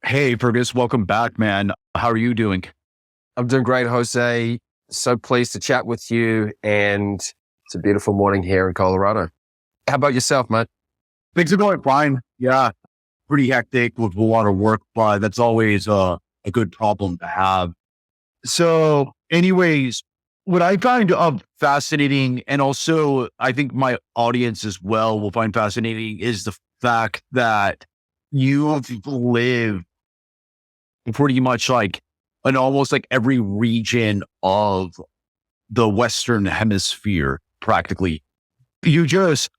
Hey, Fergus, welcome back, man. How are you doing? I'm doing great, Jose. So pleased to chat with you. And it's a beautiful morning here in Colorado. How about yourself, mate? Things are going fine. Yeah, pretty hectic with a lot of work, but that's always a good problem to have. So, anyways, what I find fascinating, and also I think my audience as well will find fascinating, is the fact that you have lived pretty much like in almost like every region of the Western hemisphere, practically. You just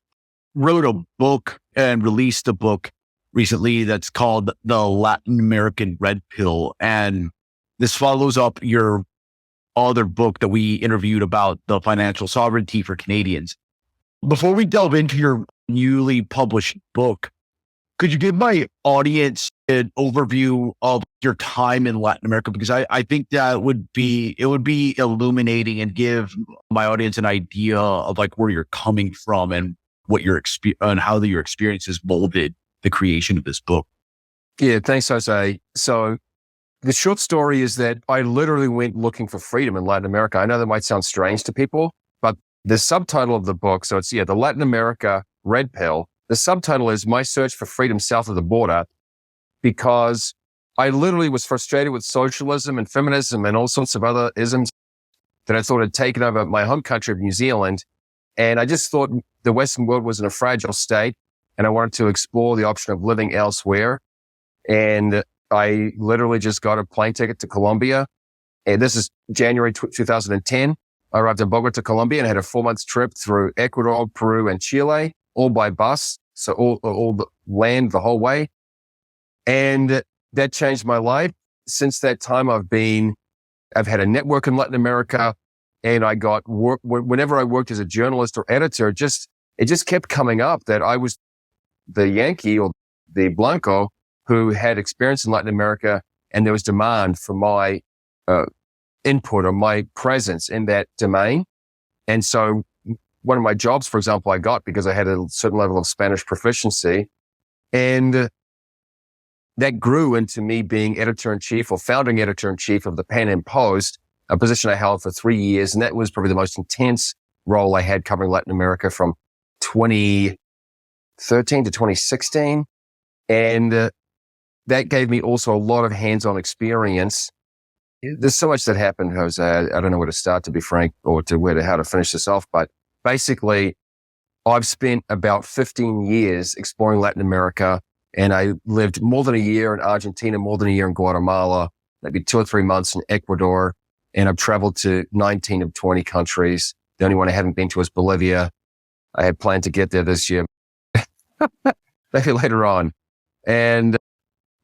wrote a book and released a book recently that's called The Latin American Red Pill. And this follows up your other book that we interviewed about the financial sovereignty for Canadians. Before we delve into your newly published book, could you give my audience an overview of your time in Latin America? Because I think that it would be illuminating and give my audience an idea of like where you're coming from and what your and how your experiences molded the creation of this book. Yeah, thanks, Jose. So the short story is that I literally went looking for freedom in Latin America. I know that might sound strange to people, but the subtitle of the book, so it's, the Latin America Red Pill. The subtitle is My Search for Freedom South of the Border, because I literally was frustrated with socialism and feminism and all sorts of other isms that I thought had taken over my home country of New Zealand. And I just thought the Western world was in a fragile state, and I wanted to explore the option of living elsewhere. And I literally just got a plane ticket to Colombia. And this is January 2010. I arrived in Bogota, Colombia, and had a 4-month trip through Ecuador, Peru, and Chile, all by bus. So all the land the whole way. And that changed my life. Since that time, I've had a network in Latin America, and I got work whenever I worked as a journalist or editor. It just kept coming up that I was the Yankee or the Blanco who had experience in Latin America, and there was demand for my input or my presence in that domain. And so one of my jobs, for example, I got because I had a certain level of Spanish proficiency, and that grew into me being editor-in-chief or founding editor-in-chief of the Pan Am Post, a position I held for 3 years. And that was probably the most intense role I had covering Latin America from 2013 to 2016. And that gave me also a lot of hands-on experience. There's so much that happened, Jose. I don't know where to start, to be frank, or how to finish this off. But basically, I've spent about 15 years exploring Latin America, and I lived more than a year in Argentina, more than a year in Guatemala, maybe 2 or 3 months in Ecuador, and I've traveled to 19 of 20 countries. The only one I haven't been to is Bolivia. I had planned to get there this year, maybe later on.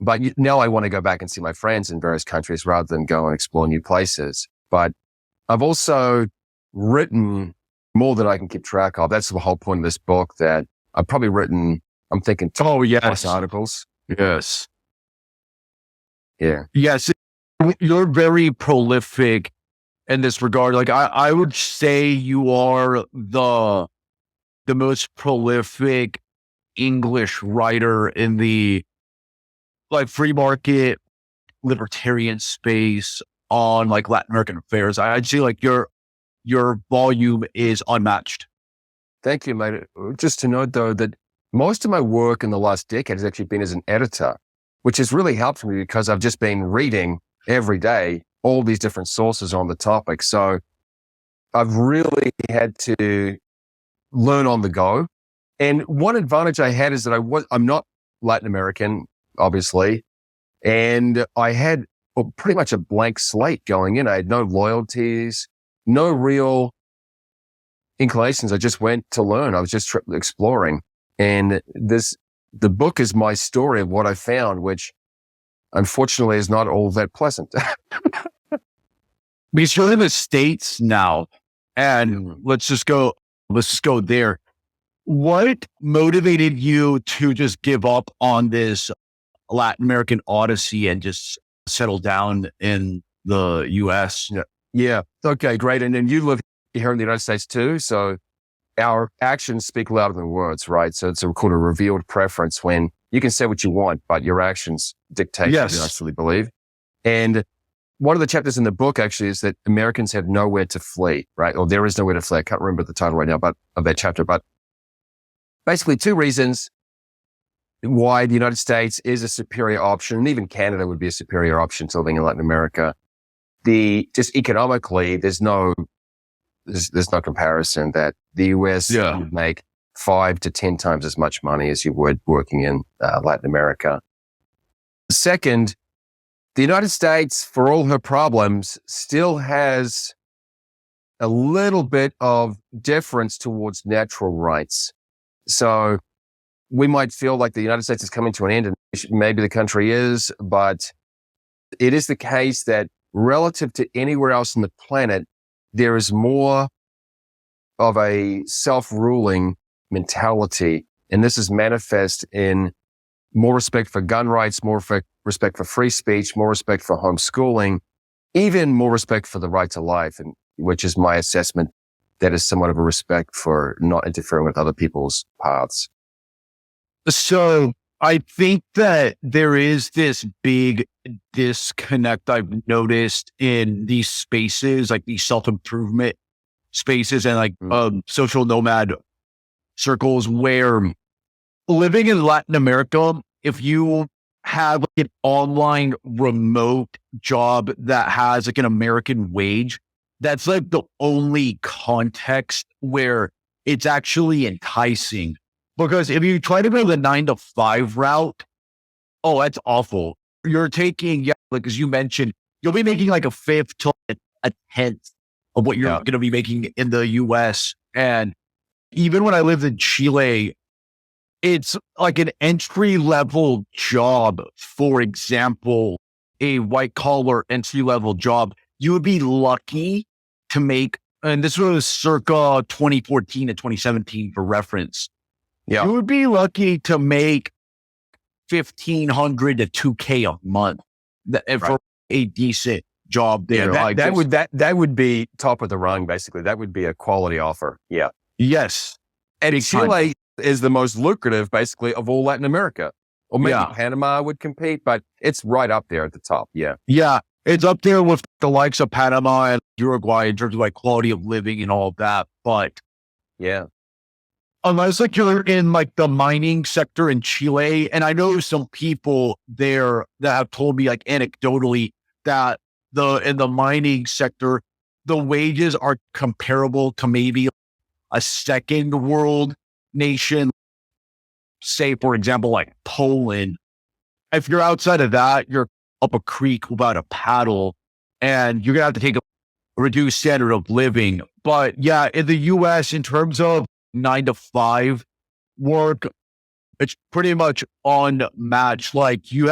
But now I want to go back and see my friends in various countries rather than go and explore new places. But I've also written more than I can keep track of. That's the whole point of this book, that I've probably written, I'm thinking, yes, articles. Yes. Yeah. Yes. You're very prolific in this regard. Like I would say you are the most prolific English writer in the like free market libertarian space on like Latin American affairs. I'd say like your volume is unmatched. Thank you, mate. Just to note, though, that most of my work in the last decade has actually been as an editor, which has really helped me because I've just been reading every day all these different sources on the topic. So I've really had to learn on the go. And one advantage I had is that I'm not Latin American, obviously, and I had pretty much a blank slate going in. I had no loyalties, no real inclinations. I just went to learn. I was just exploring. And the book is my story of what I found, which unfortunately is not all that pleasant. Because you're in the States now, and let's just go there. What motivated you to just give up on this Latin American odyssey and just settle down in the US? Yeah. Okay, great. And then you live here in the United States too. So our actions speak louder than words, right? So it's called a revealed preference when You can say what you want, but your actions dictate Yes. what you actually believe. And one of the chapters in the book actually is that Americans have nowhere to flee, right? Or there is nowhere to flee. I can't remember the title right now, but of that chapter, but basically 2 reasons why the United States is a superior option, and even Canada would be a superior option to living in Latin America. Just economically, there's no comparison that the US would make 5 to 10 times as much money as you would working in Latin America. Second, the United States, for all her problems, still has a little bit of deference towards natural rights. So we might feel like the United States is coming to an end, and maybe the country is, but it is the case that relative to anywhere else on the planet, there is more of a self-ruling mentality. And this is manifest in more respect for gun rights, more respect for free speech, more respect for homeschooling, even more respect for the right to life, and which is my assessment. That is somewhat of a respect for not interfering with other people's paths. So I think that there is this big disconnect I've noticed in these spaces, like these self-improvement spaces and like social nomad circles, where living in Latin America, if you have like an online remote job that has like an American wage, that's like the only context where it's actually enticing. Because if you try to go the 9 to 5 route, oh, that's awful. You're taking, like as you mentioned, you'll be making like a fifth to a tenth of what you're going to be making in the US. And even when I lived in Chile, it's like an entry level job. For example, a white collar entry level job, you would be lucky to make, and this was circa 2014 to 2017 for reference. Yeah. You would be lucky to make $1,500 to $2,000 a month for a decent job there. That would be top of the rung, basically. That would be a quality offer. Yeah. Yes. And Chile is the most lucrative, basically, of all Latin America. Or maybe Panama would compete, but it's right up there at the top. Yeah. Yeah. It's up there with the likes of Panama and Uruguay in terms of like quality of living and all of that. But yeah, unless like you're in like the mining sector in Chile, and I know some people there that have told me like anecdotally that in the mining sector, the wages are comparable to maybe a second world nation, say for example, like Poland. If you're outside of that, you're up a creek without a paddle, and you're gonna have to take a reduced standard of living. But yeah, in the US, in terms of 9 to 5 work, it's pretty much unmatched. Like the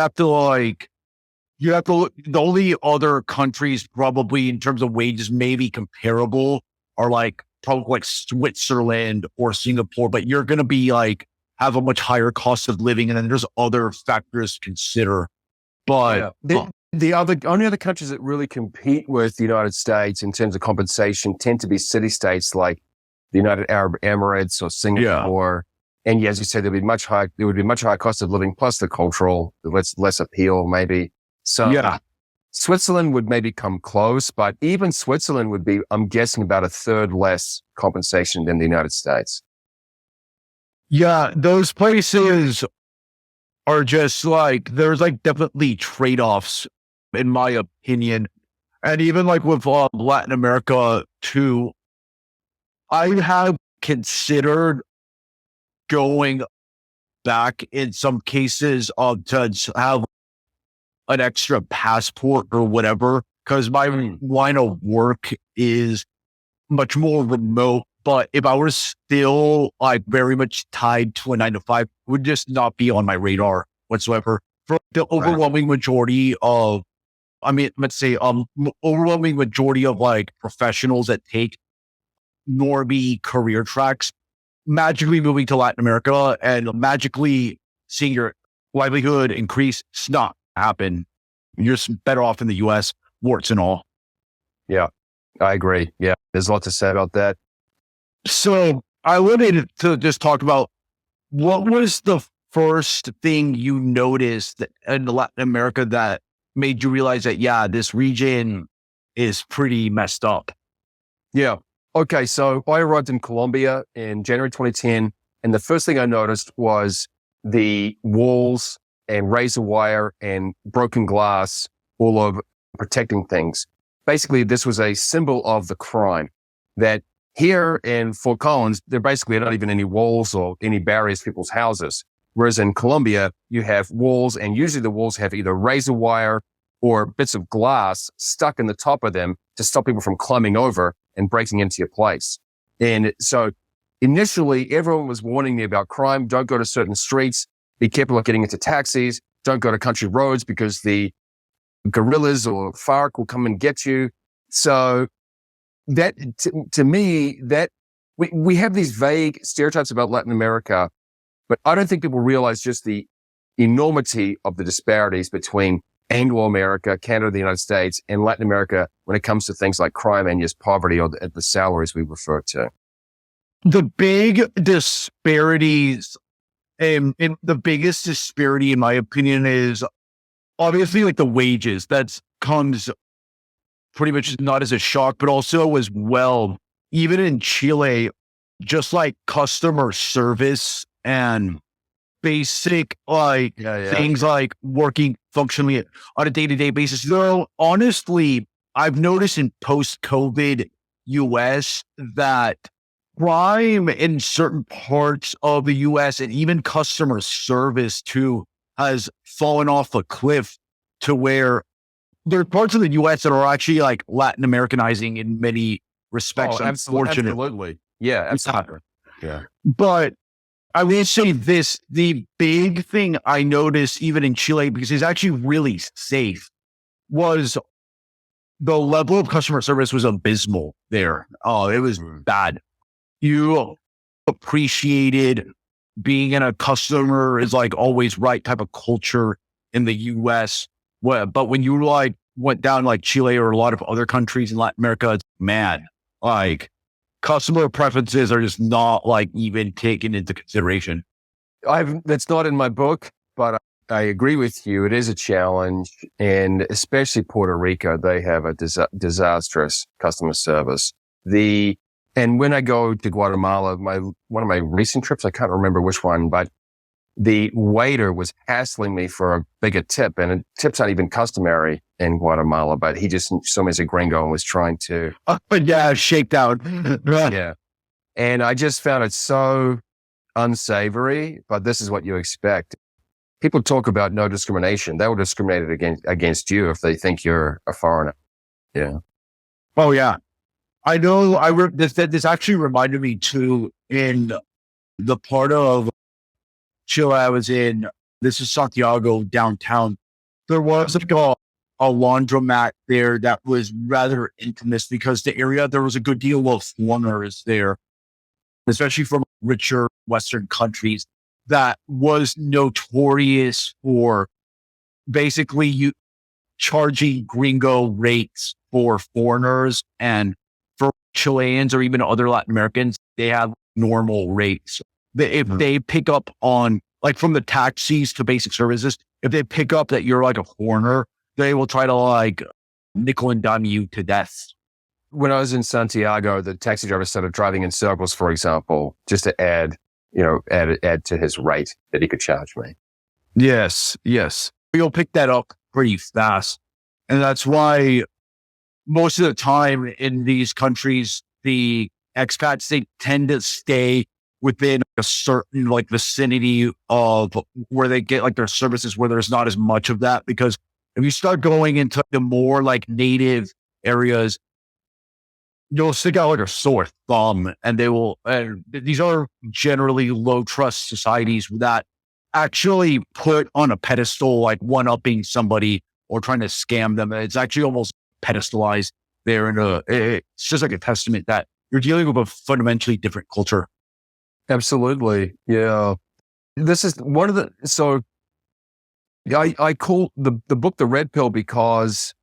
only other countries probably in terms of wages maybe comparable are like probably like Switzerland or Singapore, but you're going to be like have a much higher cost of living. And then there's other factors to consider. But the only other countries that really compete with the United States in terms of compensation tend to be city states like the United Arab Emirates or Singapore. Yeah. And as you said, there would be much higher cost of living, plus the cultural, less appeal maybe. So Switzerland would maybe come close, but even Switzerland would be, I'm guessing, about a third less compensation than the United States. Yeah, those places are just like, there's like definitely trade-offs in my opinion. And even like with Latin America too, I have considered going back in some cases to have an extra passport or whatever, because my line of work is much more remote. But if I were still like very much tied to a 9 to 5, it would just not be on my radar whatsoever. For the overwhelming majority of, overwhelming majority of like professionals that take normie career tracks, magically moving to Latin America and magically seeing your livelihood increase, it's not happen. You're just better off in the US, warts and all. Yeah, I agree. Yeah, there's a lot to say about that. So I wanted to just talk about what was the first thing you noticed in Latin America that made you realize that, yeah, this region is pretty messed up? Yeah. Okay. So I arrived in Colombia in January 2010. And the first thing I noticed was the walls and razor wire and broken glass all over protecting things. Basically, this was a symbol of the crime that here in Fort Collins, there basically are not even any walls or any barriers to people's houses. Whereas in Colombia, you have walls, and usually the walls have either razor wire or bits of glass stuck in the top of them to stop people from climbing over and breaking into your place. And so initially, everyone was warning me about crime. Don't go to certain streets. Be careful of getting into taxis. Don't go to country roads because the guerrillas or FARC will come and get you. So that, to me, that we have these vague stereotypes about Latin America, but I don't think people realize just the enormity of the disparities between Anglo-America, Canada, the United States, and Latin America when it comes to things like crime and just poverty or the salaries we refer to. The big disparities, and the biggest disparity, in my opinion, is obviously like the wages. That comes pretty much not as a shock, but also as well, even in Chile, just like customer service and basic things like working functionally on a day-to-day basis. Though honestly, I've noticed in post-COVID US that crime in certain parts of the US and even customer service too has fallen off a cliff to where there are parts of the US that are actually like Latin Americanizing in many respects. Unfortunately. Absolutely. Yeah, absolutely. Yeah. But I will say this, the big thing I noticed even in Chile, because it's actually really safe, was the level of customer service was abysmal there. Oh, it was bad. You appreciated being in a customer is like always right type of culture in the US. But when you like went down like Chile or a lot of other countries in Latin America, it's man, like customer preferences are just not like even taken into consideration. That's not in my book, but I agree with you. It is a challenge, and especially Puerto Rico, they have a disastrous customer service. And when I go to Guatemala, one of my recent trips, I can't remember which one, but the waiter was hassling me for a bigger tip, and a tip's not even customary in Guatemala, but he just saw me as a gringo and was trying to. Shake down. Yeah. And I just found it so unsavory, but this is what you expect. People talk about no discrimination. They will discriminate against you if they think you're a foreigner. Yeah. Oh, yeah. I know. This actually reminded me too, in the part of Chile I was in. This is Santiago downtown. There was a laundromat there that was rather infamous because the area, there was a good deal of foreigners there, especially from richer Western countries, that was notorious for basically you charging gringo rates for foreigners, and for Chileans or even other Latin Americans, they have normal rates. If they pick up on, like from the taxis to basic services, if they pick up that you're like a foreigner, they will try to like nickel and dime you to death. When I was in Santiago, the taxi driver started driving in circles, for example, just to add to his rate that he could charge me. Yes. You'll pick that up pretty fast. And that's why most of the time in these countries, the expats, they tend to stay within a certain like vicinity of where they get like their services, where there's not as much of that. Because if you start going into the more like native areas, you'll stick out like a sore thumb, and they will, and these are generally low trust societies that actually put on a pedestal, like one-upping somebody or trying to scam them. It's actually almost pedestalized there. And it's just like a testament that you're dealing with a fundamentally different culture. Absolutely. Yeah. This is one of the, so I call the book The Red Pill because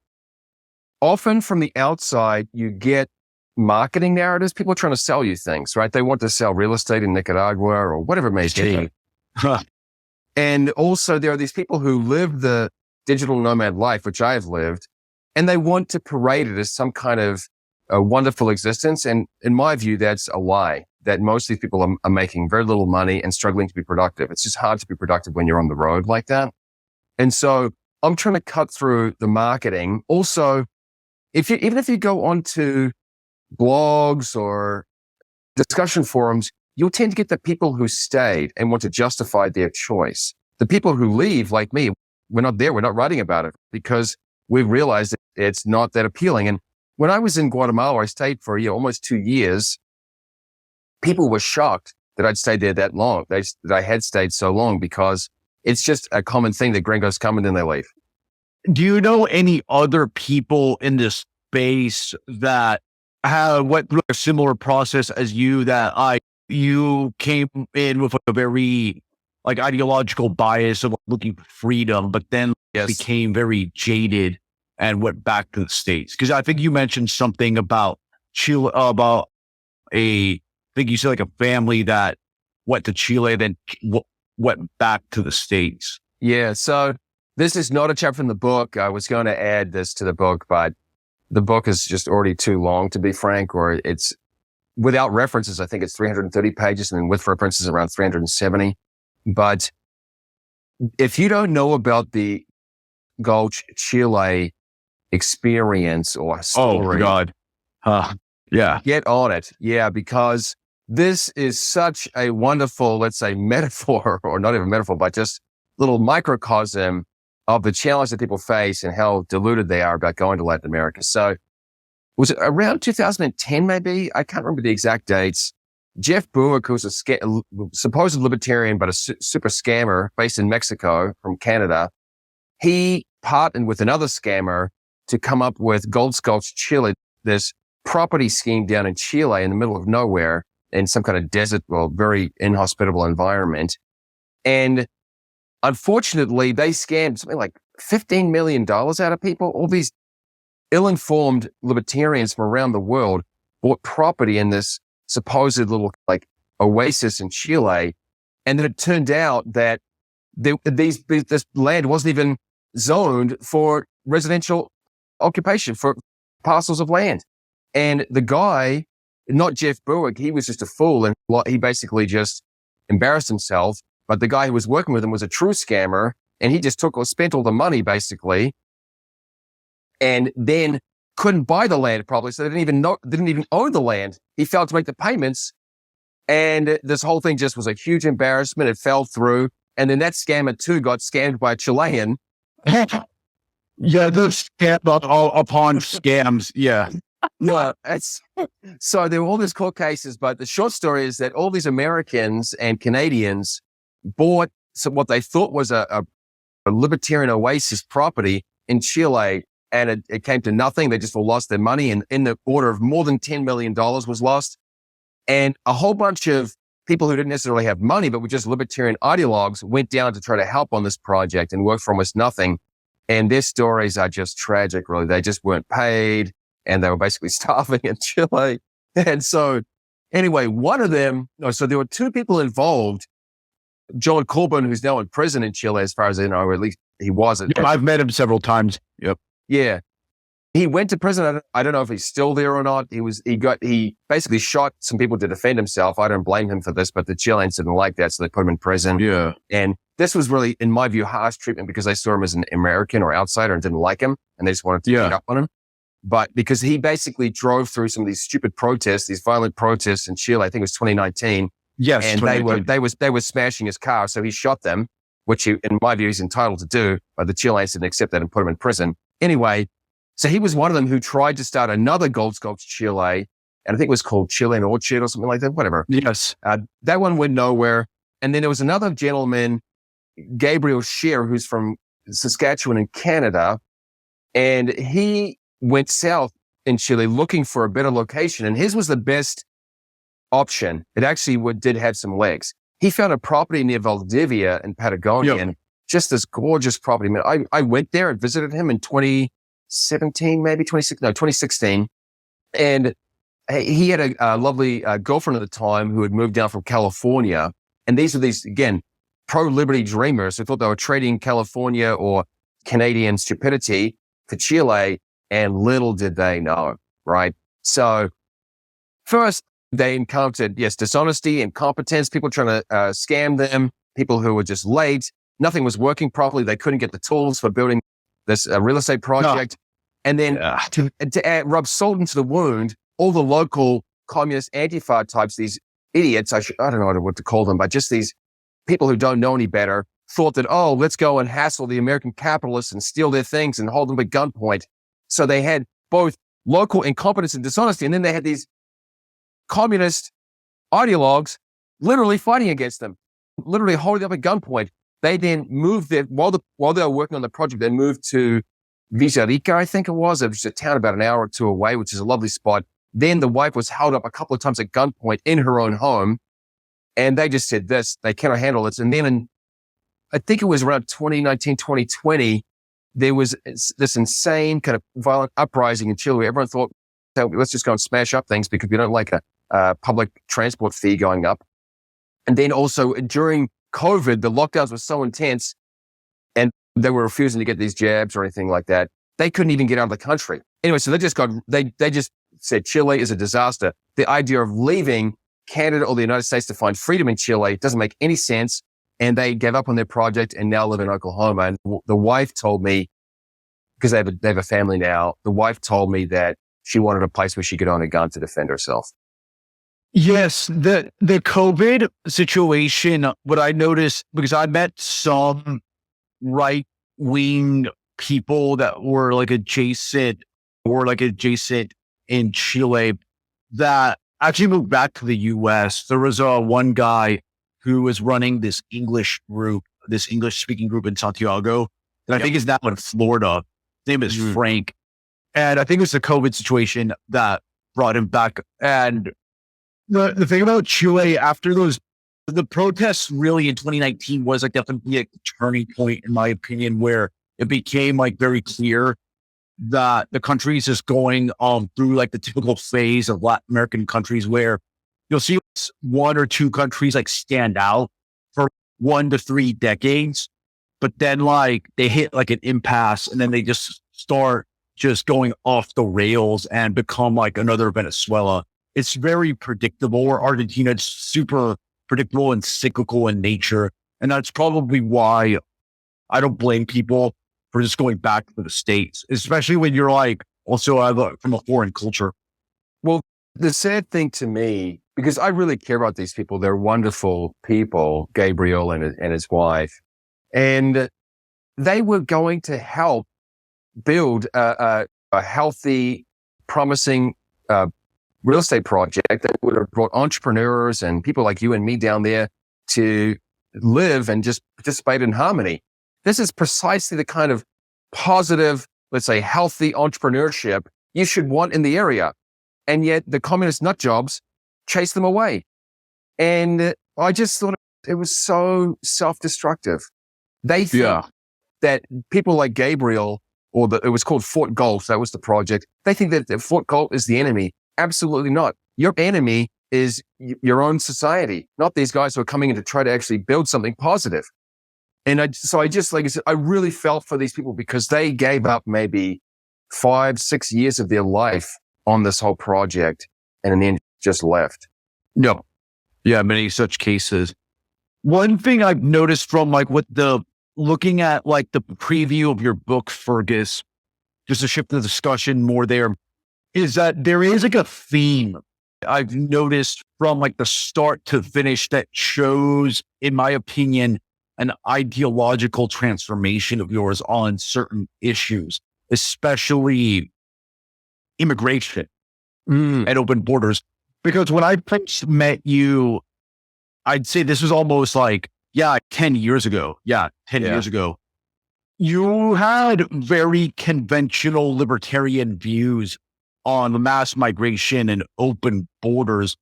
often from the outside, you get marketing narratives. People are trying to sell you things, right? They want to sell real estate in Nicaragua or whatever it may be. And also there are these people who live the digital nomad life, which I've lived, and they want to parade it as some kind of a wonderful existence. And in my view, that's a lie, that most of these people are making very little money and struggling to be productive. It's just hard to be productive when you're on the road like that. And so I'm trying to cut through the marketing. Also, even if you go onto blogs or discussion forums, you'll tend to get the people who stayed and want to justify their choice. The people who leave, like me, we're not there. We're not writing about it because we've realized that it's not that appealing. And when I was in Guatemala, I stayed for almost 2 years. People were shocked that I'd stayed there that long, that I had stayed so long, because it's just a common thing that gringos come and then they leave. Do you know any other people in this space that went through a similar process as you, that you came in with a very ideological bias of looking for freedom, but then became very jaded and went back to the States? Because I think you mentioned something about Chile, I think you said a family that went to Chile, then went back to the States. Yeah. So this is not a chapter in the book. I was going to add this to the book, but the book is just already too long, to be frank, or it's without references. I think it's 330 pages, and then with references around 370. But if you don't know about the Gulch Chile experience or story, oh God, yeah, get on it. Yeah, because this is such a wonderful, let's say, metaphor, or not even metaphor, but just little microcosm of the challenge that people face and how deluded they are about going to Latin America. So was it around 2010, maybe? I can't remember the exact dates. Jeff Buick, who's a supposed libertarian, but a super scammer based in Mexico from Canada, he partnered with another scammer to come up with Gold Gulch Chile, this property scheme down in Chile in the middle of nowhere in some kind of desert, very inhospitable environment. And unfortunately, they scammed something like $15 million out of people. All these ill-informed libertarians from around the world bought property in this supposed little oasis in Chile. And then it turned out that this land wasn't even zoned for residential occupation, for parcels of land. And the guy, not Jeff Buick, he was just a fool, and he basically just embarrassed himself. But the guy who was working with him was a true scammer, and he just spent all the money basically, and then couldn't buy the land properly. So they didn't even own the land. He failed to make the payments, and this whole thing just was a huge embarrassment. It fell through, and then that scammer too got scammed by a Chilean. Yeah, those scam upon scams. Yeah. No, so there were all these court cases, but the short story is that all these Americans and Canadians bought what they thought was a libertarian oasis property in Chile, and it came to nothing. They just all lost their money, and in the order of more than $10 million was lost. And a whole bunch of people who didn't necessarily have money, but were just libertarian ideologues, went down to try to help on this project and worked for almost nothing. And their stories are just tragic, really. They just weren't paid, and they were basically starving in Chile. And so anyway, so there were two people involved. John Corbin, who's now in prison in Chile, as far as I know, or at least he was. Yeah, I've met him several times. Yep. Yeah. He went to prison. I don't know if he's still there or not. He basically shot some people to defend himself. I don't blame him for this, but the Chileans didn't like that, so they put him in prison. Yeah. And this was really, in my view, harsh treatment because they saw him as an American or outsider and didn't like him, and they just wanted to beat up on him. But because he basically drove through some of these stupid protests, these violent protests in Chile, I think it was 2019. Yes. And they were smashing his car. So he shot them, which he, in my view, he's entitled to do. But the Chileans didn't accept that and put him in prison. Anyway, so he was one of them who tried to start another Gold Gulch Chile. And I think it was called Chilean Orchard or something like that, whatever. Yes. That one went nowhere. And then there was another gentleman, Gabriel Scheer, who's from Saskatchewan in Canada. And he went south in Chile looking for a better location. And his was the best option. It actually did have some legs. He found a property near Valdivia in Patagonia, and just this gorgeous property. Man, I went there and visited him in 2017, maybe 2016. And he had a lovely girlfriend at the time who had moved down from California. And these again, pro-liberty dreamers who thought they were trading California or Canadian stupidity for Chile, and little did they know, right? So first, they encountered, yes, dishonesty, incompetence, people trying to scam them, people who were just late. Nothing was working properly. They couldn't get the tools for building this real estate project. No. And then to rub salt into the wound, all the local communist Antifa types, these idiots, I don't know what to call them, but just these people who don't know any better, thought that, oh, let's go and hassle the American capitalists and steal their things and hold them at gunpoint. So they had both local incompetence and dishonesty, and then they had these communist ideologues literally fighting against them, literally holding them up at gunpoint. They then moved there, while they were working on the project, they moved to Villarrica, I think it was. It was a town about an hour or two away, which is a lovely spot. Then the wife was held up a couple of times at gunpoint in her own home. And they just said this, they cannot handle this. And then I think it was around 2019, 2020, there was this insane kind of violent uprising in Chile where everyone thought, let's just go and smash up things because we don't like a public transport fee going up. And then also during COVID, the lockdowns were so intense and they were refusing to get these jabs or anything like that. They couldn't even get out of the country. Anyway, so they just said Chile is a disaster. The idea of leaving Canada or the United States to find freedom in Chile doesn't make any sense. And they gave up on their project and now live in Oklahoma. And the wife told me, because they have a family now, the wife told me that she wanted a place where she could own a gun to defend herself. Yes, the COVID situation, what I noticed, because I met some right-wing people that were adjacent in Chile that actually moved back to the US. There was one guy who was running this English speaking group in Santiago. And I think is now in Florida. His name is Frank. And I think it was the COVID situation that brought him back. And the thing about Chile after the protests really in 2019 was definitely a turning point in my opinion, where it became very clear that the country is just going through the typical phase of Latin American countries where you'll see one or two countries stand out for 1 to 3 decades, but then they hit an impasse and then they just start just going off the rails and become another Venezuela. It's very predictable. Or Argentina, it's super predictable and cyclical in nature. And that's probably why I don't blame people for just going back to the States, especially when you're also from a foreign culture. Well, the sad thing to me, because I really care about these people, they're wonderful people, Gabriel and his wife, and they were going to help build a healthy, promising real estate project that would have brought entrepreneurs and people like you and me down there to live and just participate in harmony. This is precisely the kind of positive, let's say, healthy entrepreneurship you should want in the area. And yet the communist nut jobs chase them away. And I just thought it was so self-destructive. They think that people like Gabriel, it was called Fort Galt, that was the project. They think that Fort Galt is the enemy. Absolutely not. Your enemy is your own society, not these guys who are coming in to try to actually build something positive. And I just, like I said, I really felt for these people because they gave up maybe 5-6 years of their life on this whole project and then just left. No. Yeah, many such cases. One thing I've noticed from looking at the preview of your book, Fergus, just to shift the discussion more there, is that there is a theme I've noticed from the start to finish that shows, in my opinion, an ideological transformation of yours on certain issues, especially immigration and open borders. Because when I first met you, I'd say this was almost 10 years ago. Yeah, 10 years ago. You had very conventional libertarian views on the mass migration and open borders.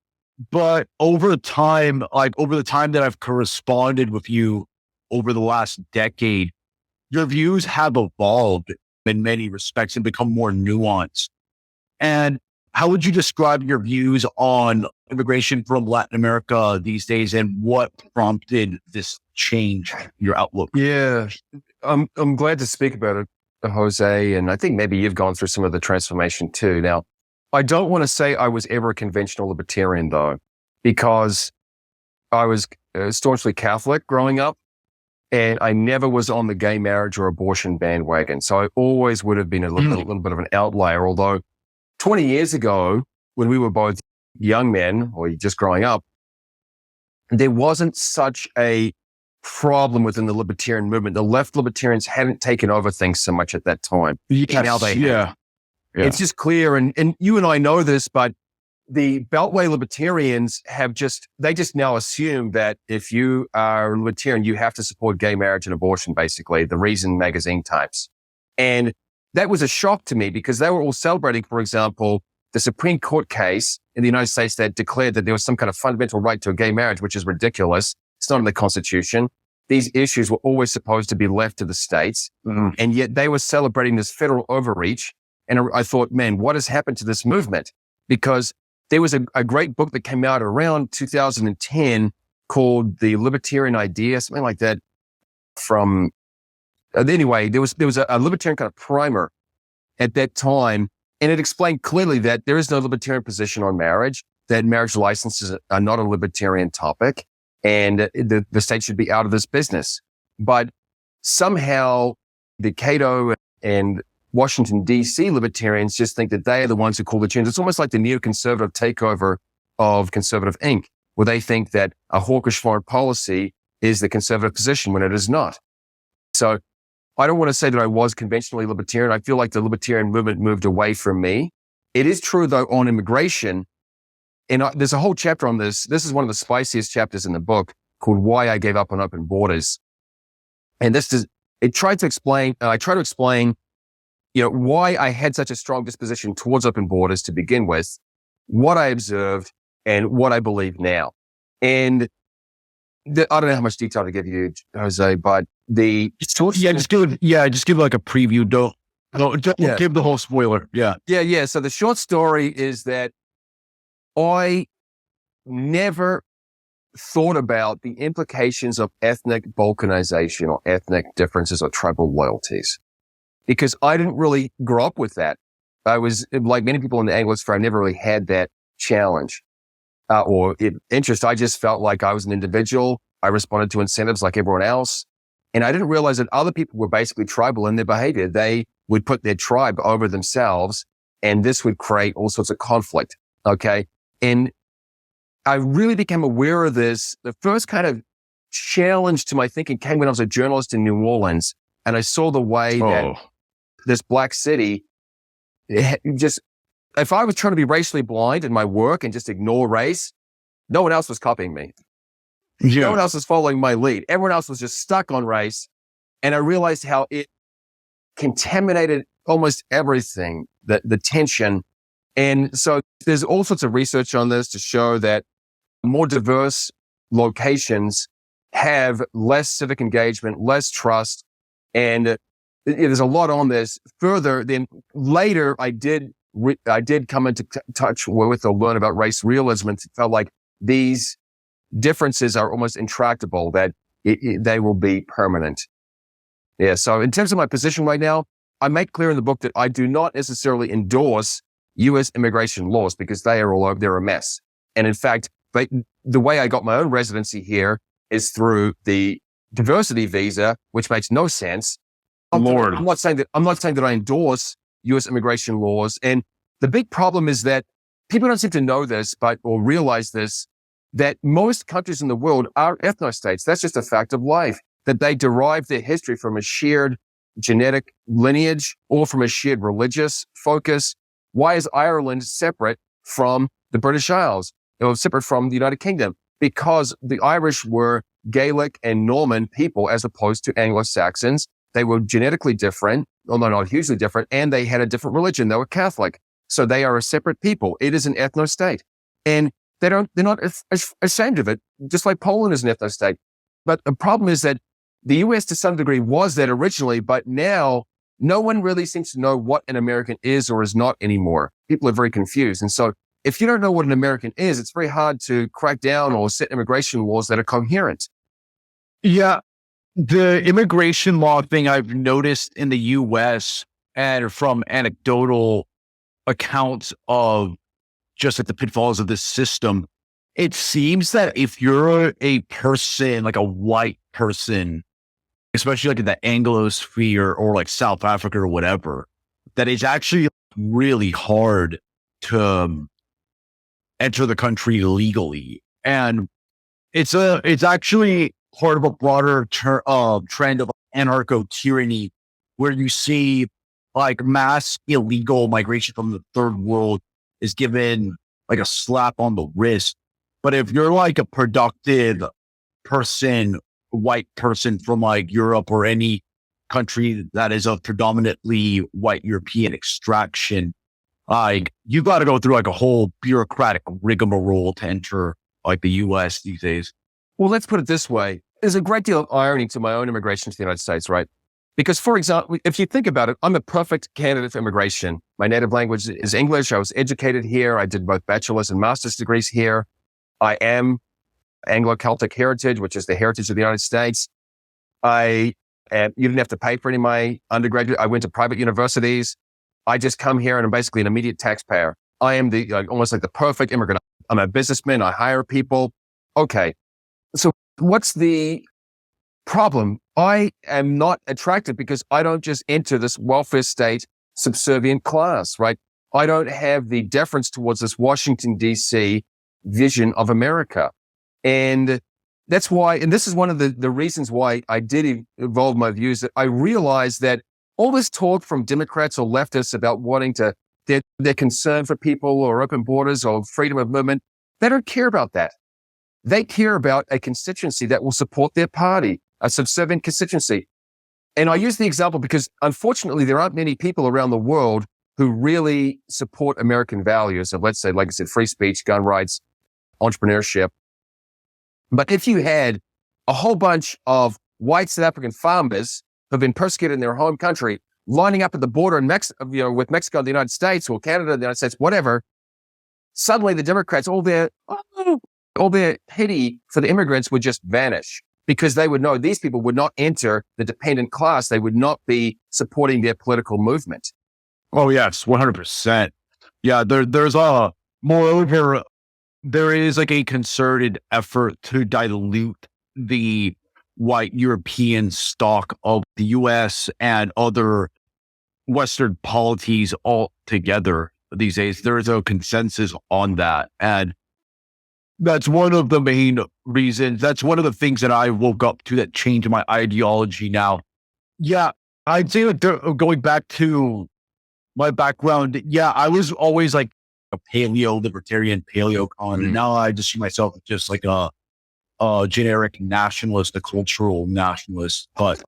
But over the time that I've corresponded with you over the last decade, your views have evolved in many respects and become more nuanced. And how would you describe your views on immigration from Latin America these days, and what prompted this change in your outlook? Yeah, I'm glad to speak about it, Jose. And I think maybe you've gone through some of the transformation too. Now, I don't want to say I was ever a conventional libertarian though, because I was staunchly Catholic growing up, and I never was on the gay marriage or abortion bandwagon. So I always would have been a little bit of an outlier. Although 20 years ago, when we were both young men or just growing up, there wasn't such a problem within the libertarian movement. The left libertarians hadn't taken over things so much at that time. Yes, Now they yeah. It's just clear, and you and I know this, but the Beltway libertarians they just now assume that if you are a libertarian, you have to support gay marriage and abortion, basically, the Reason magazine types. And that was a shock to me because they were all celebrating, for example, the Supreme Court case in the United States that declared that there was some kind of fundamental right to a gay marriage, which is ridiculous. It's not in the Constitution. These issues were always supposed to be left to the states. And yet they were celebrating this federal overreach. And I thought, man, what has happened to this movement? Because there was a great book that came out around 2010 called The Libertarian Idea, something like that. Anyway, there was a libertarian kind of primer at that time, and it explained clearly that there is no libertarian position on marriage, that marriage licenses are not a libertarian topic, and the state should be out of this business. But somehow the Cato and Washington, D.C. libertarians just think that they are the ones who call the tunes. It's almost like the neoconservative takeover of Conservative Inc., where they think that a hawkish foreign policy is the conservative position when it is not. So I don't want to say that I was conventionally libertarian. I feel like the libertarian movement moved away from me. It is true, though, on immigration, and there's a whole chapter on this. This is one of the spiciest chapters in the book called Why I Gave Up on Open Borders. And I try to explain, why I had such a strong disposition towards open borders to begin with, what I observed, and what I believe now. And I don't know how much detail to give you, Jose, but just give like a preview. Don't give the whole spoiler. Yeah. So the short story is that I never thought about the implications of ethnic balkanization or ethnic differences or tribal loyalties, because I didn't really grow up with that. I was, like many people in the Anglosphere, I never really had that challenge or interest. I just felt like I was an individual. I responded to incentives like everyone else. And I didn't realize that other people were basically tribal in their behavior. They would put their tribe over themselves, and this would create all sorts of conflict. Okay. And I really became aware of this. The first kind of challenge to my thinking came when I was a journalist in New Orleans, and I saw the way that this black city, if I was trying to be racially blind in my work and just ignore race, no one else was copying me. Yeah. No one else was following my lead. Everyone else was just stuck on race. And I realized how it contaminated almost everything, the tension. And so there's all sorts of research on this to show that more diverse locations have less civic engagement, less trust. And there's a lot on this. Further, then later I did come into touch with or learn about race realism, and felt like these differences are almost intractable, that they will be permanent. Yeah. So in terms of my position right now, I make clear in the book that I do not necessarily endorse U.S. immigration laws, because they are all over, they're a mess. And in fact, the way I got my own residency here is through the diversity visa, which makes no sense. I'm not saying that I endorse U.S. immigration laws. And the big problem is that people don't seem to know this, or realize this, that most countries in the world are ethnostates. That's just a fact of life, that they derive their history from a shared genetic lineage or from a shared religious focus. Why is Ireland separate from the British Isles, or separate from the United Kingdom? Because the Irish were Gaelic and Norman people as opposed to Anglo-Saxons. They were genetically different, although not hugely different, and they had a different religion. They were Catholic. So they are a separate people. It is an ethno-state. And they're not ashamed of it, just like Poland is an ethno-state. But the problem is that the U.S. to some degree was that originally, but now no one really seems to know what an American is or is not anymore. People are very confused. And so if you don't know what an American is, it's very hard to crack down or set immigration laws that are coherent. Yeah. The immigration law thing I've noticed in the US and from anecdotal accounts of just like the pitfalls of this system, it seems that if you're a person, like a white person, especially like in the Anglosphere or like South Africa or whatever, that it's actually really hard to enter the country legally. And it's actually part of a broader trend of anarcho tyranny, where you see like mass illegal migration from the third world is given like a slap on the wrist. But if you're like a productive person, white person from like Europe or any country that is of predominantly white European extraction, like you got to go through like a whole bureaucratic rigmarole to enter like the US these days. Well, let's put it this way. There's a great deal of irony to my own immigration to the United States, right? Because, for example, if you think about it, I'm a perfect candidate for immigration. My native language is English. I was educated here. I did both bachelor's and master's degrees here. I am Anglo-Celtic heritage, which is the heritage of the United States. You didn't have to pay for any of my undergraduate. I went to private universities. I just come here and I'm basically an immediate taxpayer. I am almost like the perfect immigrant. I'm a businessman. I hire people. Okay. So what's the problem? I am not attracted because I don't just enter this welfare state subservient class, right? I don't have the deference towards this Washington, D.C. vision of America. And that's why, and this is one of the reasons why I did evolve my views, that I realized that all this talk from Democrats or leftists about wanting to, their concern for people or open borders or freedom of movement, they don't care about that. They care about a constituency that will support their party, a subservient constituency. And I use the example because unfortunately, there aren't many people around the world who really support American values of, let's say, like I said, free speech, gun rights, entrepreneurship. But if you had a whole bunch of white South African farmers who've been persecuted in their home country, lining up at the border in with Mexico and the United States or Canada, the United States, whatever, suddenly the Democrats, all their pity for the immigrants would just vanish because they would know these people would not enter the dependent class. They would not be supporting their political movement. Oh, yes, 100%. Yeah, moreover, there is like a concerted effort to dilute the white European stock of the US and other Western polities altogether these days. There is a consensus on that. And that's one of the main reasons. That's one of the things that I woke up to that changed my ideology now. Yeah, I'd say that going back to my background, yeah, I was always like a libertarian paleocon. And now I just see myself just like a generic nationalist, a cultural nationalist. But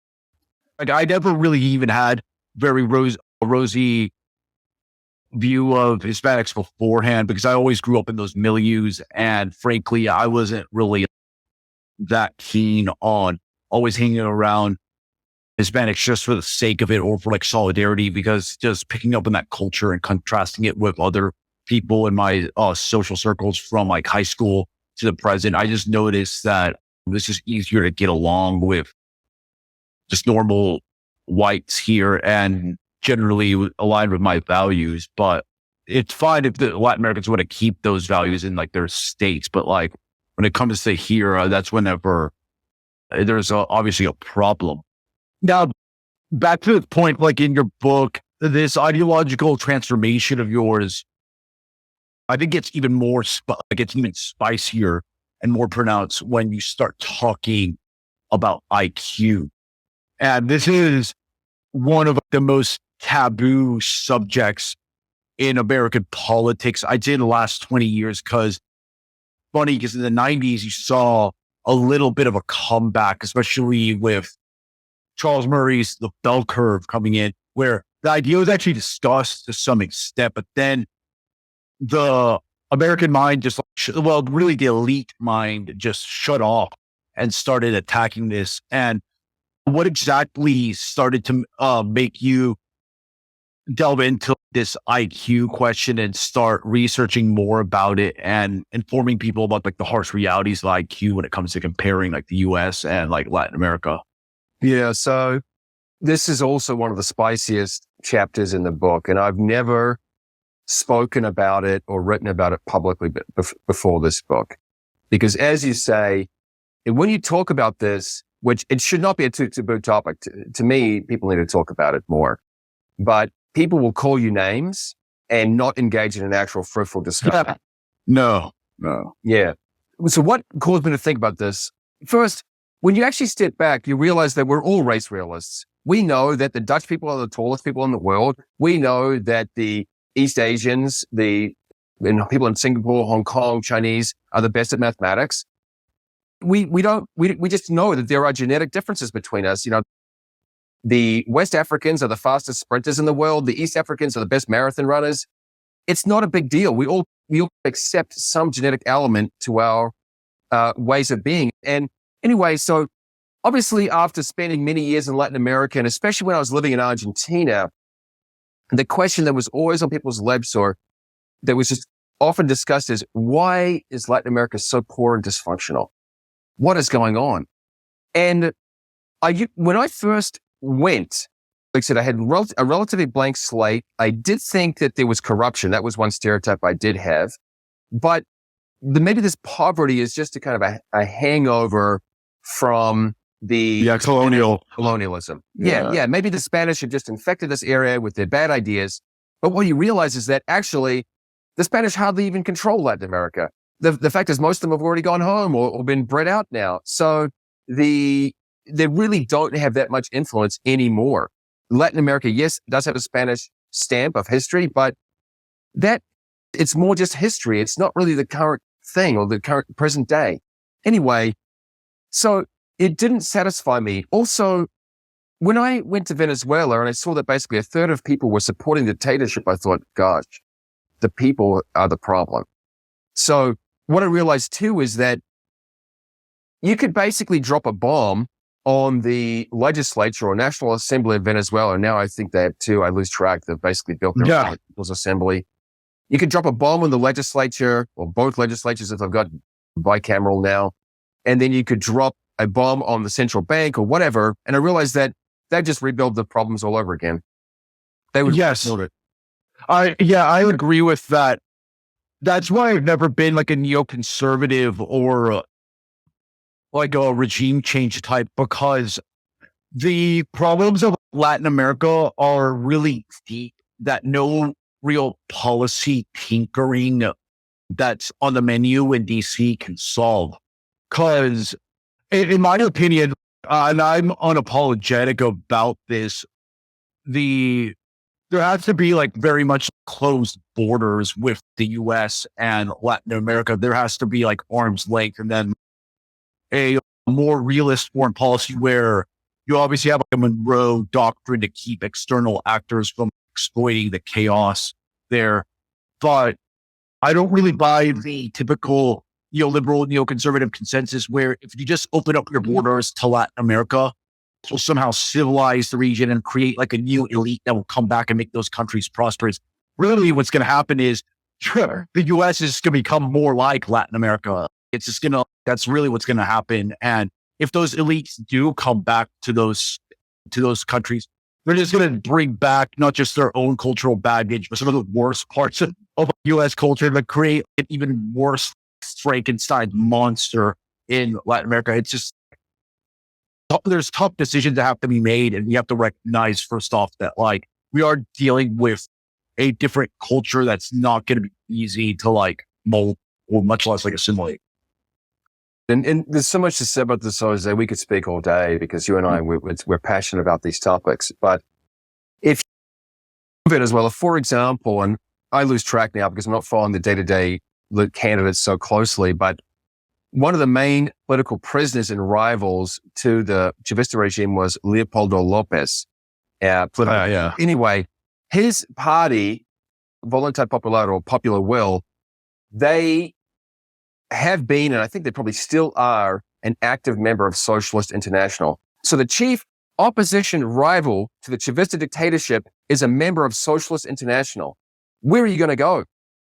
like, I never really even had very rosy view of Hispanics beforehand because I always grew up in those milieus. And frankly, I wasn't really that keen on always hanging around Hispanics just for the sake of it or for like solidarity, because just picking up on that culture and contrasting it with other people in my social circles from like high school to the present, I just noticed that it's just easier to get along with just normal whites here and generally aligned with my values. But it's fine if the Latin Americans want to keep those values in like their states. But like when it comes to here, that's whenever there's obviously a problem. Now, back to the point, like in your book, this ideological transformation of yours, I think it's even more, it's even spicier and more pronounced when you start talking about IQ. And this is one of the most taboo subjects in American politics, I'd say in the last 20 years, because in the 90s, you saw a little bit of a comeback, especially with Charles Murray's The Bell Curve coming in, where the idea was actually discussed to some extent, but then the American mind really the elite mind just shut off and started attacking this. And what exactly started to make you delve into this IQ question and start researching more about it and informing people about like the harsh realities of IQ when it comes to comparing like the US and like Latin America. Yeah. So this is also one of the spiciest chapters in the book. And I've never spoken about it or written about it publicly before this book. Because as you say, when you talk about this, which it should not be a taboo topic, to me, people need to talk about it more. But people will call you names and not engage in an actual fruitful discussion. No. Yeah. So what caused me to think about this? First, when you actually step back, you realize that we're all race realists. We know that the Dutch people are the tallest people in the world. We know that the East Asians, people in Singapore, Hong Kong, Chinese are the best at mathematics. We just know that there are genetic differences between us. The West Africans are the fastest sprinters in the world. The East Africans are the best marathon runners. It's not a big deal. We all accept some genetic element to our ways of being. And anyway, so obviously after spending many years in Latin America, and especially when I was living in Argentina, the question that was always on people's lips or that was just often discussed is, why is Latin America so poor and dysfunctional? What is going on? And when I first went, like I said, I had a relatively blank slate. I did think that there was corruption. That was one stereotype I did have. But maybe this poverty is just a kind of a hangover from the colonialism. Yeah. Maybe the Spanish had just infected this area with their bad ideas. But what you realize is that actually the Spanish hardly even control Latin America. The fact is most of them have already gone home or been bred out now. So they really don't have that much influence anymore. Latin America, yes, does have a Spanish stamp of history, but that it's more just history. It's not really the current thing or the current present day. Anyway, so it didn't satisfy me. Also, when I went to Venezuela and I saw that basically a third of people were supporting the dictatorship, I thought, gosh, the people are the problem. So what I realized too is that you could basically drop a bomb on the legislature or National Assembly of Venezuela. Now I think they have two. I lose track. They've basically built their own People's Assembly. You could drop a bomb on the legislature or both legislatures if they've got bicameral now. And then you could drop a bomb on the central bank or whatever. And I realized that just rebuild the problems all over again. They would build it. I agree with that. That's why I've never been like a neoconservative or like a regime change type, because the problems of Latin America are really deep that no real policy tinkering that's on the menu in DC can solve. Because in my opinion, and I'm unapologetic about this, there has to be like very much closed borders with the US and Latin America. There has to be like arm's length, and then a more realist foreign policy where you obviously have like a Monroe doctrine to keep external actors from exploiting the chaos there. But I don't really buy the typical neoliberal, neoconservative consensus where if you just open up your borders to Latin America, will somehow civilize the region and create like a new elite that will come back and make those countries prosperous. Really what's going to happen is the US is going to become more like Latin America. That's really what's going to happen. And if those elites do come back to those countries, they're just going to bring back not just their own cultural baggage, but some of the worst parts of US culture that create an even worse Frankenstein monster in Latin America. It's just, there's tough decisions that have to be made. And we have to recognize first off that like we are dealing with a different culture that's not going to be easy to like mold or much less like assimilate. And there's so much to say about this, Jose. We could speak all day because you and I, we're passionate about these topics. But if Venezuela, for example, and I lose track now because I'm not following the day-to-day candidates so closely, but one of the main political prisoners and rivals to the Chavista regime was Leopoldo Lopez. Anyway, his party, Voluntad Popular or Popular Will, they have been, and I think they probably still are, an active member of Socialist International. So the chief opposition rival to the Chavista dictatorship is a member of Socialist International. Where are you going to go?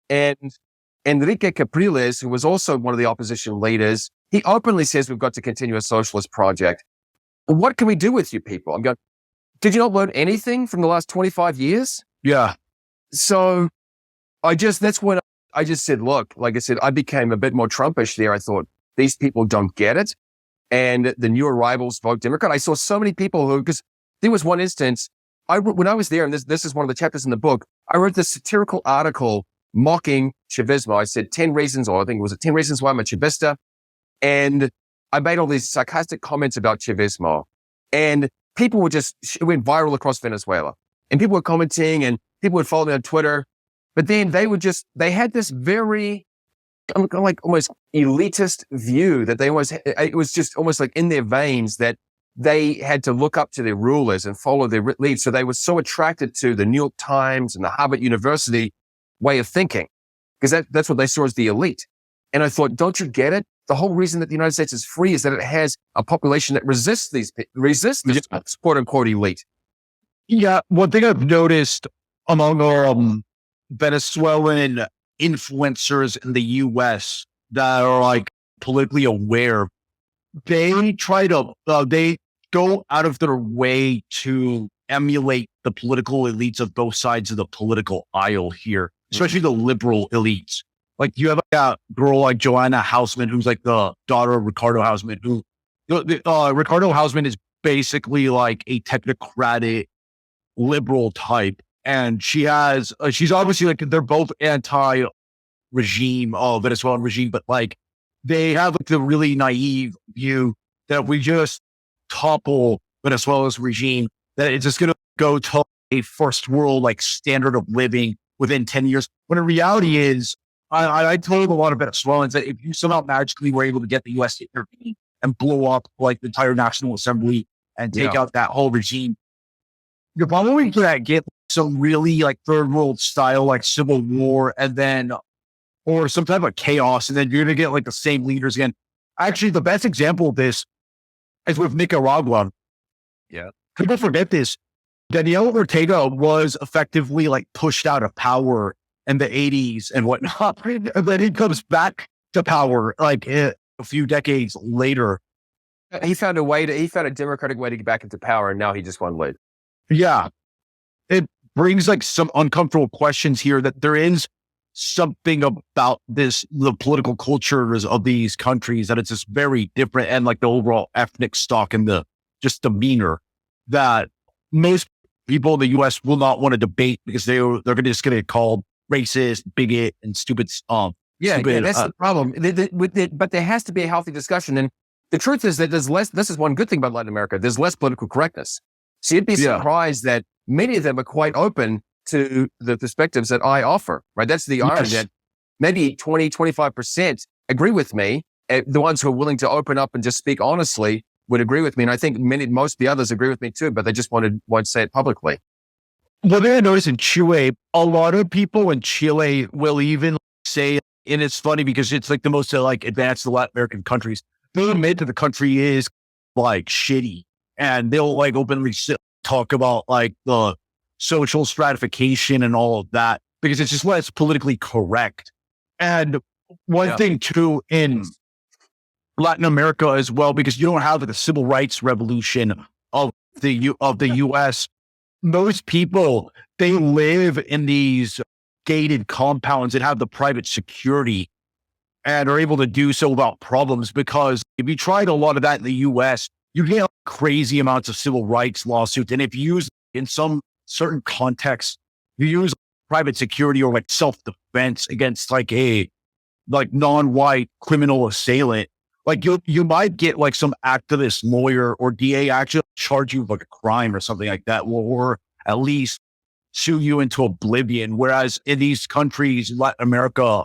And Enrique Capriles, who was also one of the opposition leaders, he openly says we've got to continue a socialist project. What can we do with you people? I'm going, did you not learn anything from the last 25 years? Yeah. So that's when I just said, look, like I said, I became a bit more Trumpish there. I thought, these people don't get it. And the new arrivals vote Democrat. I saw so many people who, because there was one instance, when I was there, and this is one of the chapters in the book, I wrote this satirical article mocking Chavismo. I said 10 reasons, or I think it was 10 reasons why I'm a Chavista. And I made all these sarcastic comments about Chavismo. And people were it went viral across Venezuela. And people were commenting and people would follow me on Twitter. But then they had this very, like almost elitist view that it was just almost like in their veins that they had to look up to their rulers and follow their lead. So they were so attracted to the New York Times and the Harvard University way of thinking, because that's what they saw as the elite. And I thought, don't you get it? The whole reason that the United States is free is that it has a population that resists this quote unquote elite. Yeah. One thing I've noticed among Venezuelan influencers in the US that are like politically aware, they go out of their way to emulate the political elites of both sides of the political aisle here, especially the liberal elites. Like you have a girl like Joanna Hausman, who's like the daughter of Ricardo Hausman, who Ricardo Hausman is basically like a technocratic liberal type. And she's obviously like, they're both anti-regime, Venezuelan regime, but like they have like the really naive view that we just topple Venezuela's regime, that it's just going to go to a first world like standard of living within 10 years. When the reality is, I told a lot of Venezuelans that if you somehow magically were able to get the US to intervene and blow up like the entire National Assembly and take out that whole regime, you're probably going to get some really like third world style, like civil war, and then, or some type of chaos. And then you're going to get like the same leaders again. Actually, the best example of this is with Nicaragua. Yeah. People forget this. Daniel Ortega was effectively like pushed out of power in the 80s and whatnot. And then he comes back to power like a few decades later. He found a democratic way to get back into power, and now he just won late. Yeah. It brings like some uncomfortable questions here, that there is something about the political cultures of these countries, that it's just very different, and like the overall ethnic stock and the just demeanor that most people in the US will not want to debate, because they're just going to get called racist, bigot, and stupid. Yeah, that's the problem. But there has to be a healthy discussion. And the truth is that there's less. This is one good thing about Latin America. There's less political correctness. So you'd be surprised that many of them are quite open to the perspectives that I offer, right? That's the irony, that maybe 20, 25% agree with me. The ones who are willing to open up and just speak honestly would agree with me. And I think most of the others agree with me too, but they just won't say it publicly. Well, then I noticed in Chile, a lot of people in Chile will even say, and it's funny because it's like the most like advanced Latin American countries, they'll admit that the country is like shitty, and they'll like openly talk about like the social stratification and all of that, because it's just less politically correct. And one thing too in Latin America as well, because you don't have the civil rights revolution of the US. Most people, they live in these gated compounds that have the private security and are able to do so without problems, because if you tried a lot of that in the US, you get crazy amounts of civil rights lawsuits. And if you use in some certain contexts, you use private security or like self-defense against like a non-white criminal assailant, like you might get like some activist lawyer or DA actually charge you with like a crime or something like that, or at least sue you into oblivion. Whereas in these countries, Latin America,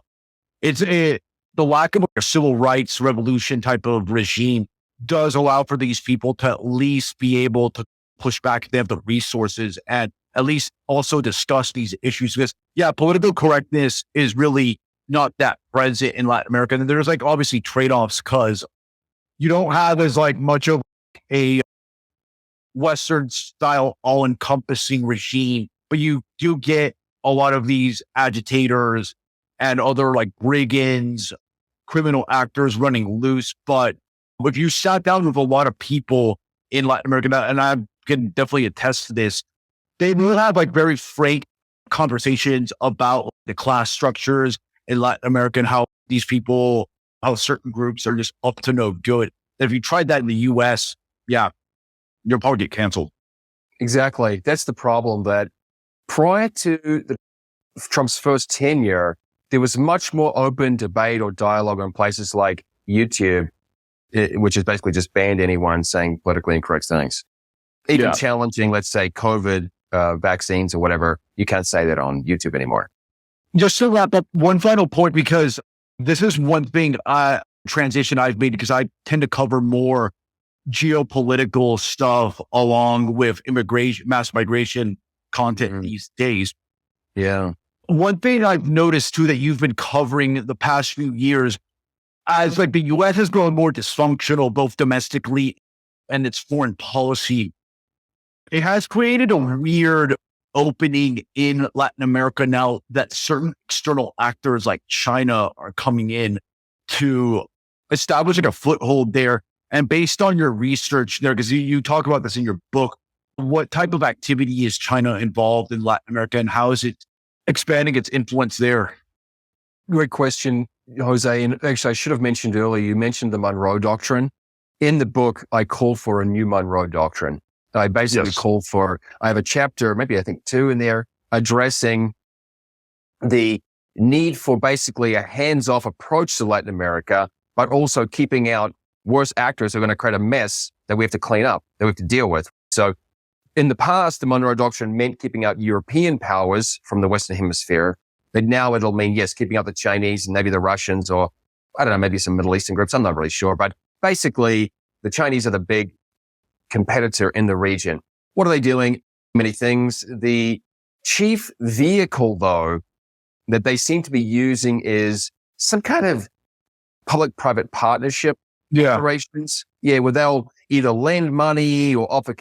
the lack of a civil rights revolution type of regime does allow for these people to at least be able to push back if they have the resources, and at least also discuss these issues. Because political correctness is really not that present in Latin America. And there's like obviously trade-offs, because you don't have as like much of a Western style, all encompassing regime, but you do get a lot of these agitators and other like brigands, criminal actors running loose. But if you sat down with a lot of people in Latin America, and I can definitely attest to this, they will have like very frank conversations about the class structures in Latin America and how these people, how certain groups are just up to no good. And if you tried that in the US, yeah, you'll probably get canceled. Exactly. That's the problem, that prior to Trump's first tenure, there was much more open debate or dialogue on places like YouTube, which is basically just banned anyone saying politically incorrect things. Even challenging, let's say, COVID vaccines or whatever, you can't say that on YouTube anymore. Just to wrap up, one final point, because this is one thing, transition I've made, because I tend to cover more geopolitical stuff along with immigration, mass migration content these days. Yeah. One thing I've noticed too that you've been covering the past few years, as like the US has grown more dysfunctional, both domestically and its foreign policy, it has created a weird opening in Latin America now that certain external actors like China are coming in to establishing a foothold there. And based on your research there, because you talk about this in your book, what type of activity is China involved in Latin America, and how is it expanding its influence there? Great question, Jose. And actually, I should have mentioned earlier, you mentioned the Monroe Doctrine. In the book, I call for a new Monroe Doctrine. I basically call for, I have a chapter, maybe I think 2 in there, addressing the need for basically a hands-off approach to Latin America, but also keeping out worse actors who are going to create a mess that we have to clean up, that we have to deal with. So in the past, the Monroe Doctrine meant keeping out European powers from the Western Hemisphere, but now it'll mean, yes, keeping out the Chinese and maybe the Russians, or I don't know, maybe some Middle Eastern groups. I'm not really sure, but basically the Chinese are the big competitor in the region. What are they doing? Many things. The chief vehicle, though, that they seem to be using is some kind of public-private partnership operations. Yeah, where they'll either lend money or offer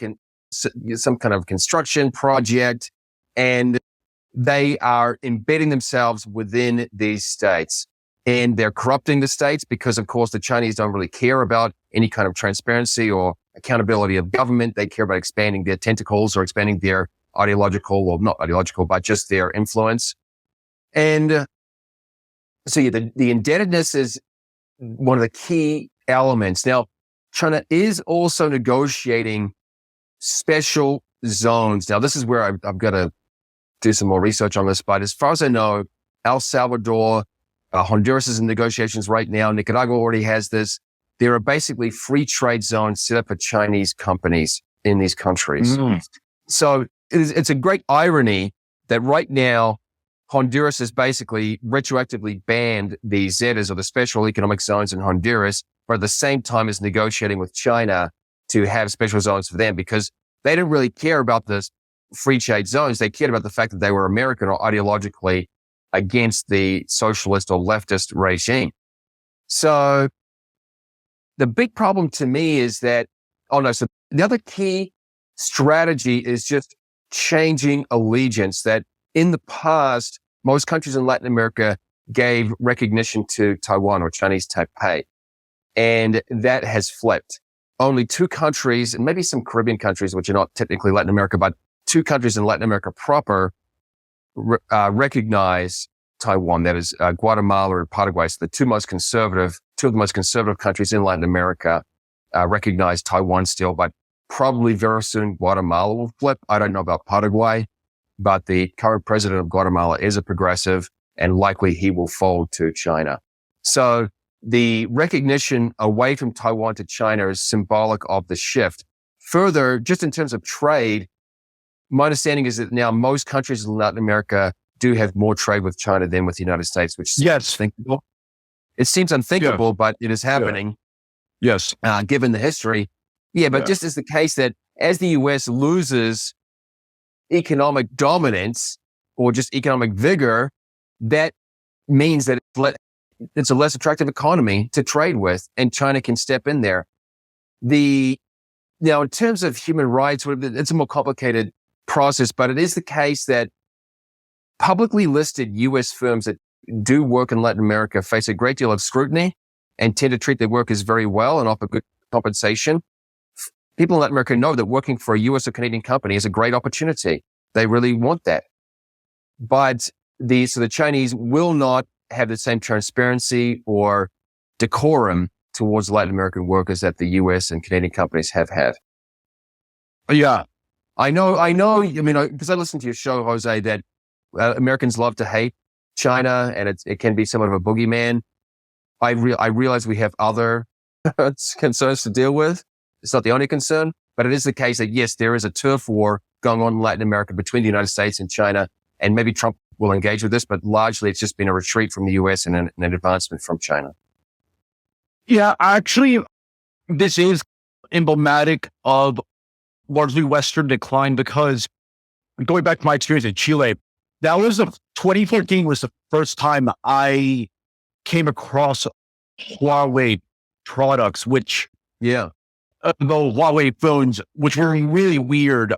some kind of construction project, and they are embedding themselves within these states. And they're corrupting the states because, of course, the Chinese don't really care about any kind of transparency or accountability of government. They care about expanding their tentacles or expanding their ideological, well, not ideological, but just their influence. And so yeah, the indebtedness is one of the key elements. Now, China is also negotiating special zones. Now, this is where I've got to do some more research on this, but as far as I know, El Salvador, Honduras is in negotiations right now. Nicaragua already has this. There are basically free trade zones set up for Chinese companies in these countries. So it's a great irony that right now, Honduras has basically retroactively banned the ZETAs, or the special economic zones in Honduras, but at the same time is negotiating with China to have special zones for them, because they didn't really care about the free trade zones. They cared about the fact that they were American or ideologically against the socialist or leftist regime. So the big problem to me is that, so the other key strategy is just changing allegiance. That in the past, most countries in Latin America gave recognition to Taiwan, or Chinese Taipei, and that has flipped. Only 2 countries, and maybe some Caribbean countries, which are not technically Latin America, but 2 countries in Latin America proper recognize Taiwan. That is Guatemala or Paraguay. So the two of the most conservative countries in Latin America recognize Taiwan still, but probably very soon Guatemala will flip. I don't know about Paraguay, but the current president of Guatemala is a progressive, and likely he will fold to China. So the recognition away from Taiwan to China is symbolic of the shift. Further, just in terms of trade, my understanding is that now most countries in Latin America do have more trade with China than with the United States, which is unthinkable. It seems unthinkable, but it is happening. Yes. Given the history. But just as the case that as the US loses economic dominance or just economic vigor, that means that it's a less attractive economy to trade with, and China can step in there. The Now, in terms of human rights, it's a more complicated process, but it is the case that publicly listed U.S. firms that do work in Latin America face a great deal of scrutiny and tend to treat their workers very well and offer good compensation. People in Latin America know that working for a U.S. or Canadian company is a great opportunity. They really want that. But the Chinese will not have the same transparency or decorum towards Latin American workers that the U.S. and Canadian companies have had. Yeah. I know, I mean, because I listened to your show, Jose, that Americans love to hate China and it can be somewhat of a boogeyman. I realize we have other concerns to deal with. It's not the only concern, but it is the case that yes, there is a turf war going on in Latin America between the United States and China, and maybe Trump will engage with this, but largely it's just been a retreat from the U.S. and an advancement from China. Yeah, actually, this is emblematic of largely Western decline because going back to my experience in Chile, 2014 was the first time I came across Huawei products, which, the Huawei phones, which were really weird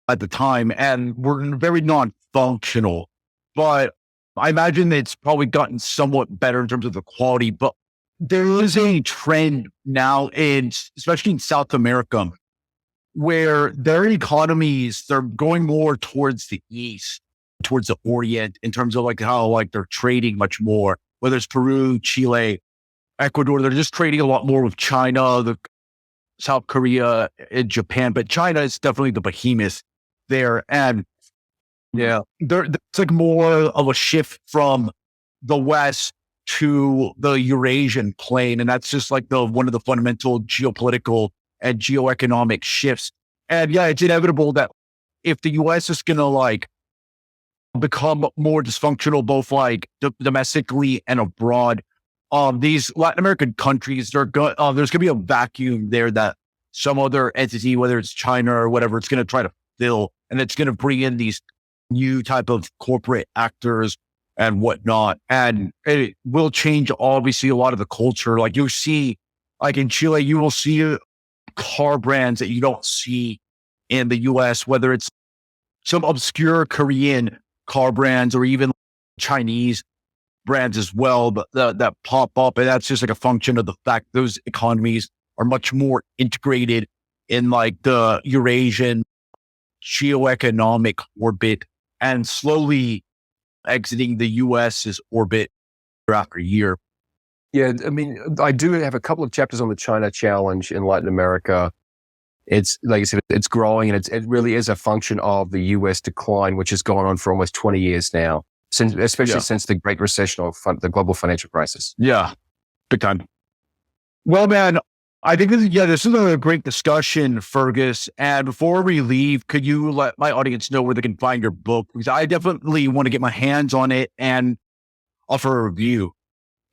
at the time and were very non-functional. But I imagine it's probably gotten somewhat better in terms of the quality. But there is a trend now especially in South America, where their economies, they're going more towards the East, towards the Orient, in terms of like how like they're trading much more, whether it's Peru, Chile, Ecuador, they're just trading a lot more with China, South Korea, and Japan. But China is definitely the behemoth there. And it's like more of a shift from the West to the Eurasian plane. And that's just like one of the fundamental geopolitical and geoeconomic shifts. And yeah, it's inevitable that if the US is going to like become more dysfunctional, both like domestically and abroad, these Latin American countries, there's going to be a vacuum there that some other entity, whether it's China or whatever, it's going to try to fill, and it's going to bring in these new type of corporate actors and whatnot. And it will change, obviously, a lot of the culture. Like you'll see, like in Chile, you will see car brands that you don't see in the US, whether it's some obscure Korean car brands or even Chinese brands as well, but that pop up. And that's just like a function of the fact those economies are much more integrated in like the Eurasian geoeconomic orbit and slowly exiting the US's orbit year after year. Yeah, I mean, I do have a couple of chapters on the China challenge in Latin America. It's like I said, it's growing, and it really is a function of the U.S. decline, which has gone on for almost 20 years now, especially since the Great Recession or the global financial crisis. Yeah, big time. Well, man, I think this is a great discussion, Fergus. And before we leave, could you let my audience know where they can find your book? Because I definitely want to get my hands on it and offer a review.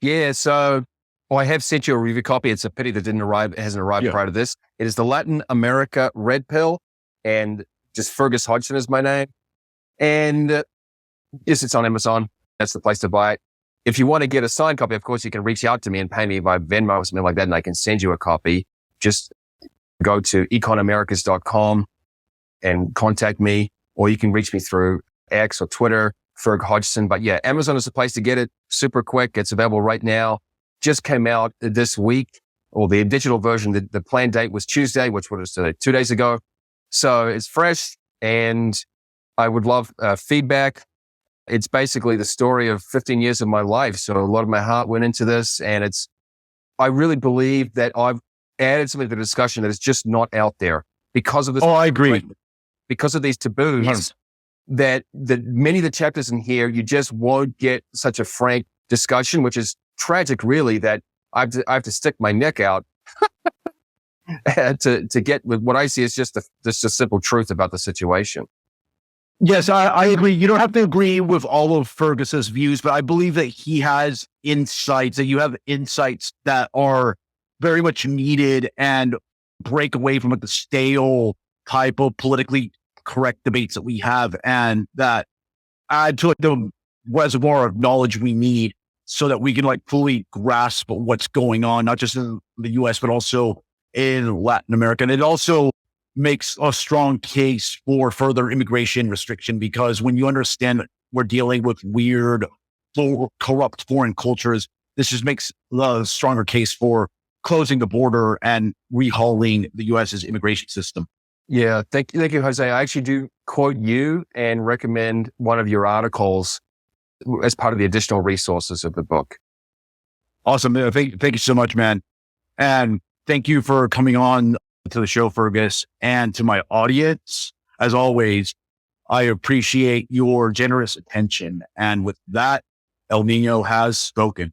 Yeah, so I have sent you a review copy. It's a pity that it hasn't arrived prior to this. It is the Latin America Red Pill, and just Fergus Hodgson is my name. And yes, it's on Amazon. That's the place to buy it. If you want to get a signed copy, of course, you can reach out to me and pay me by Venmo or something like that, and I can send you a copy. Just go to econamericas.com and contact me, or you can reach me through X or Twitter, Ferg Hodgson. But yeah, Amazon is the place to get it super quick. It's available right now. Just came out this week, or the digital version. The planned date was Tuesday, which was 2 days ago. So it's fresh, and I would love feedback. It's basically the story of 15 years of my life. So a lot of my heart went into this, and I really believe that I've added something to the discussion that is just not out there because of this. Oh, I agree. Because of these taboos, that many of the chapters in here, you just won't get such a frank discussion, which is tragic, really, that I have to stick my neck out to get with what I see is just the simple truth about the situation. Yes, I agree. You don't have to agree with all of Fergus's views, but I believe that he has insights, that you have insights that are very much needed and break away from like the stale type of politically correct debates that we have, and that add to like the reservoir of knowledge we need so that we can like fully grasp what's going on, not just in the US, but also in Latin America. And it also makes a strong case for further immigration restriction, because when you understand that we're dealing with weird, corrupt foreign cultures, this just makes a stronger case for closing the border and rehauling the U.S.'s immigration system. Yeah, thank you, Jose. I actually do quote you and recommend one of your articles as part of the additional resources of the book. Awesome. Thank you so much, man. And thank you for coming on to the show, Fergus, and to my audience. As always, I appreciate your generous attention. And with that, El Nino has spoken.